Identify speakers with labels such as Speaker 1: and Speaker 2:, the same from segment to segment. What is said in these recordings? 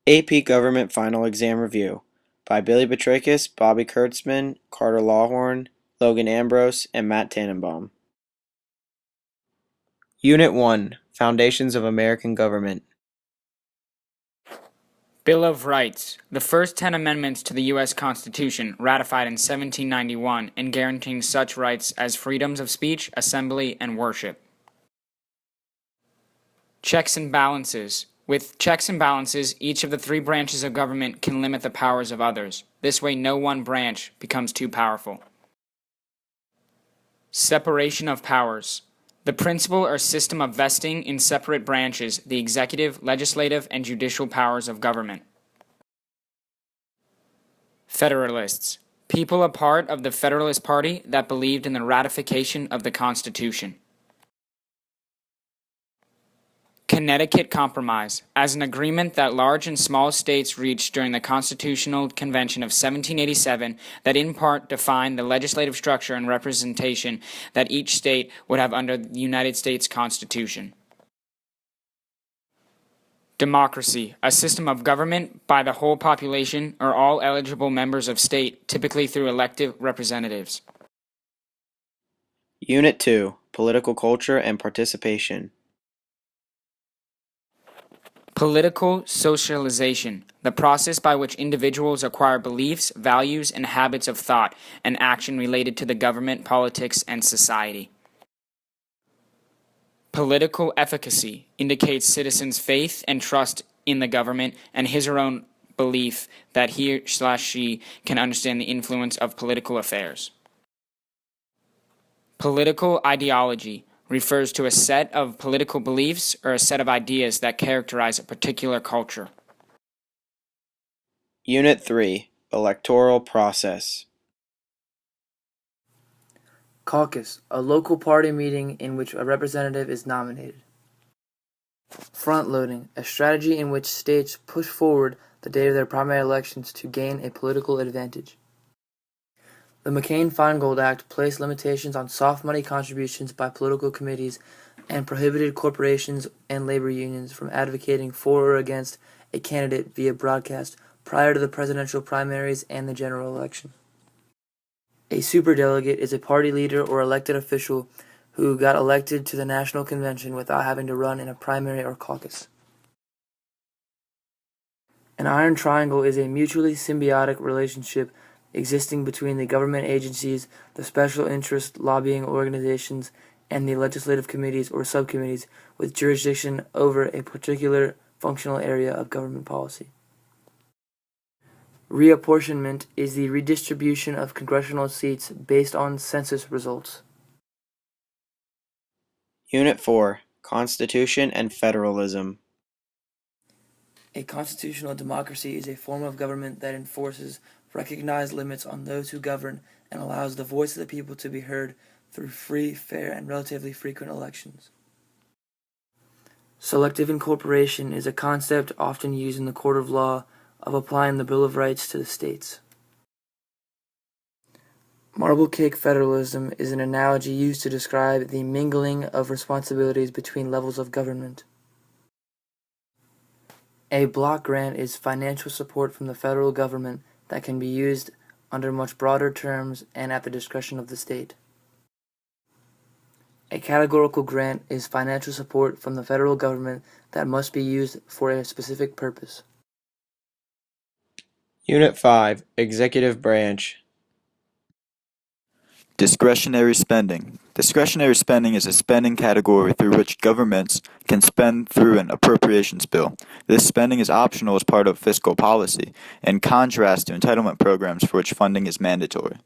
Speaker 1: AP Government Final Exam Review by Billy Betrakis, Bobby Kurtzman, Carter Lawhorn, Logan Ambrose, and Matt Tannenbaum. Unit 1, Foundations of American Government.
Speaker 2: Bill of Rights, the first 10 amendments to the U.S. Constitution ratified in 1791 and guaranteeing such rights as freedoms of speech, assembly, and worship. Checks and balances. With checks and balances, each of the three branches of government can limit the powers of others. This way, no one branch becomes too powerful. Separation of powers. The principle or system of vesting in separate branches the executive, legislative, and judicial powers of government. Federalists. People a part of the Federalist Party that believed in the ratification of the Constitution. Connecticut Compromise, as an agreement that large and small states reached during the Constitutional Convention of 1787 that in part defined the legislative structure and representation that each state would have under the United States Constitution. Democracy, a system of government by the whole population or all eligible members of state, typically through elected representatives.
Speaker 1: Unit 2, Political Culture and Participation.
Speaker 2: Political socialization, the process by which individuals acquire beliefs, values, and habits of thought and action related to the government, politics, and society. Political efficacy indicates citizens' faith and trust in the government and his or her own belief that he/she can understand the influence of political affairs. Political ideology refers to a set of political beliefs or a set of ideas that characterize a particular culture.
Speaker 1: Unit 3, Electoral Process.
Speaker 3: Caucus, a local party meeting in which a representative is nominated. Front-loading, a strategy in which states push forward the date of their primary elections to gain a political advantage. The McCain-Feingold Act placed limitations on soft money contributions by political committees and prohibited corporations and labor unions from advocating for or against a candidate via broadcast prior to the presidential primaries and the general election. A superdelegate is a party leader or elected official who got elected to the national convention without having to run in a primary or caucus. An iron triangle is a mutually symbiotic relationship existing between the government agencies, the special interest lobbying organizations, and the legislative committees or subcommittees with jurisdiction over a particular functional area of government policy. Reapportionment is the redistribution of congressional seats based on census results.
Speaker 1: Unit 4, Constitution and Federalism.
Speaker 3: A constitutional democracy is a form of government that enforces recognized limits on those who govern and allows the voice of the people to be heard through free, fair, and relatively frequent elections. Selective incorporation is a concept often used in the court of law of applying the Bill of Rights to the states. Marble cake federalism is an analogy used to describe the mingling of responsibilities between levels of government. A block grant is financial support from the federal government that can be used under much broader terms and at the discretion of the state. A categorical grant is financial support from the federal government that must be used for a specific purpose.
Speaker 1: Unit 5, Executive Branch.
Speaker 4: Discretionary spending. Discretionary spending is a spending category through which governments can spend through an appropriations bill. This spending is optional as part of fiscal policy, in contrast to entitlement programs for which funding is mandatory.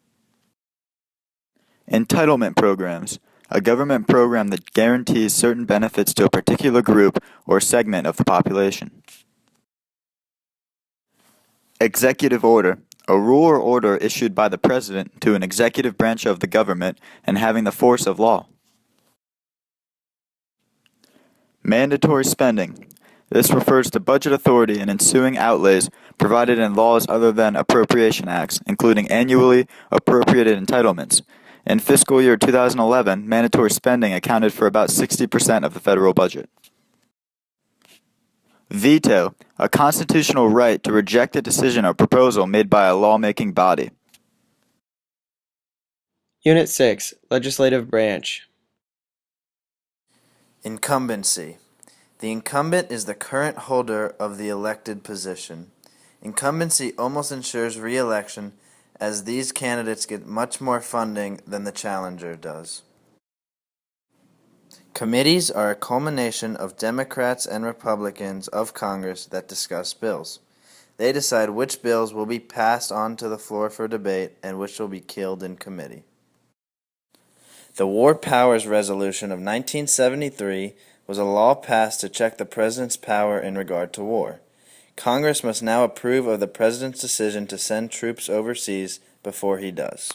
Speaker 4: Entitlement programs. A government program that guarantees certain benefits to a particular group or segment of the population. Executive order. A rule or order issued by the President to an executive branch of the government and having the force of law. Mandatory spending. This refers to budget authority and ensuing outlays provided in laws other than appropriation acts, including annually appropriated entitlements. In fiscal year 2011, mandatory spending accounted for about 60% of the federal budget. Veto, a constitutional right to reject a decision or proposal made by a lawmaking body.
Speaker 1: Unit 6, Legislative Branch.
Speaker 5: Incumbency. The incumbent is the current holder of the elected position. Incumbency almost ensures re-election, as these candidates get much more funding than the challenger does. Committees are a culmination of Democrats and Republicans of Congress that discuss bills. They decide which bills will be passed on to the floor for debate and which will be killed in committee. The War Powers Resolution of 1973 was a law passed to check the president's power in regard to war. Congress must now approve of the president's decision to send troops overseas before he does.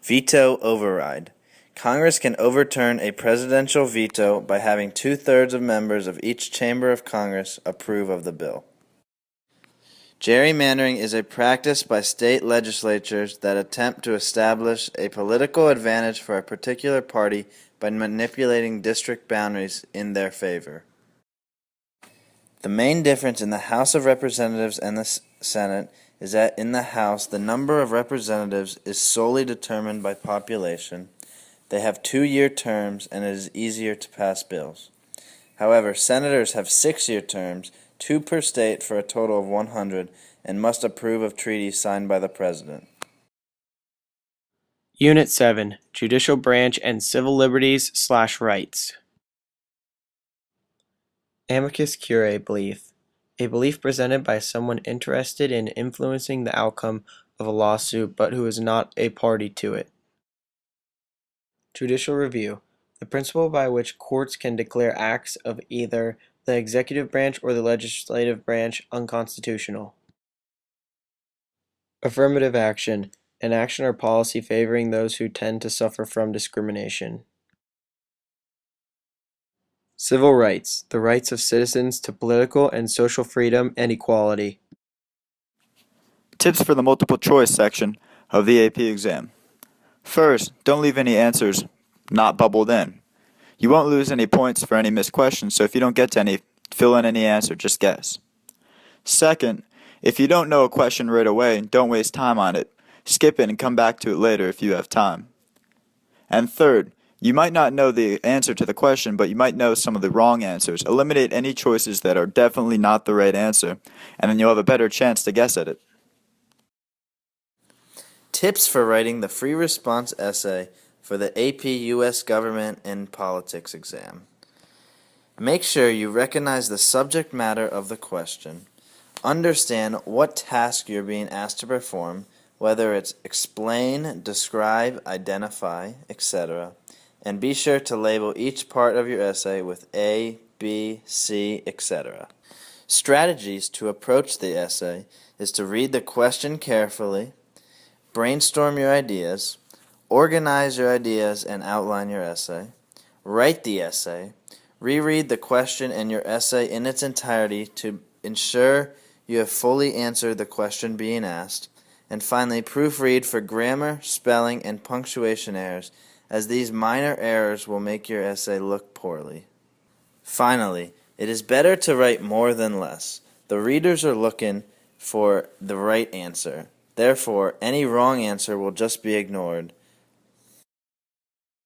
Speaker 5: Veto override. Congress can overturn a presidential veto by having 2/3 of members of each chamber of Congress approve of the bill. Gerrymandering is a practice by state legislatures that attempt to establish a political advantage for a particular party by manipulating district boundaries in their favor. The main difference in the House of Representatives and the Senate is that in the House, the number of representatives is solely determined by population. They have 2-year terms, and it is easier to pass bills. However, senators have 6-year terms, 2 per state for a total of 100, and must approve of treaties signed by the president.
Speaker 1: Unit 7, Judicial Branch and Civil Liberties/Rights. Amicus curiae belief. A belief presented by someone interested in influencing the outcome of a lawsuit but who is not a party to it. Judicial review. The principle by which courts can declare acts of either the executive branch or the legislative branch unconstitutional. Affirmative action. An action or policy favoring those who tend to suffer from discrimination. Civil rights. The rights of citizens to political and social freedom and equality.
Speaker 4: Tips for the multiple choice section of the AP exam. First, don't leave any answers not bubbled in. You won't lose any points for any missed questions, so if you don't get to any, fill in any answer, just guess. Second, if you don't know a question right away, don't waste time on it. Skip it and come back to it later if you have time. And third, you might not know the answer to the question, but you might know some of the wrong answers. Eliminate any choices that are definitely not the right answer, and then you'll have a better chance to guess at it.
Speaker 5: Tips for writing the free response essay for the AP U.S. Government and Politics exam. Make sure you recognize the subject matter of the question. Understand what task you're being asked to perform, whether it's explain, describe, identify, etc. And be sure to label each part of your essay with A, B, C, etc. Strategies to approach the essay is to read the question carefully, brainstorm your ideas, organize your ideas and outline your essay, write the essay, reread the question and your essay in its entirety to ensure you have fully answered the question being asked, and finally proofread for grammar, spelling, and punctuation errors, as these minor errors will make your essay look poorly. Finally, it is better to write more than less. The readers are looking for the right answer. Therefore, any wrong answer will just be ignored,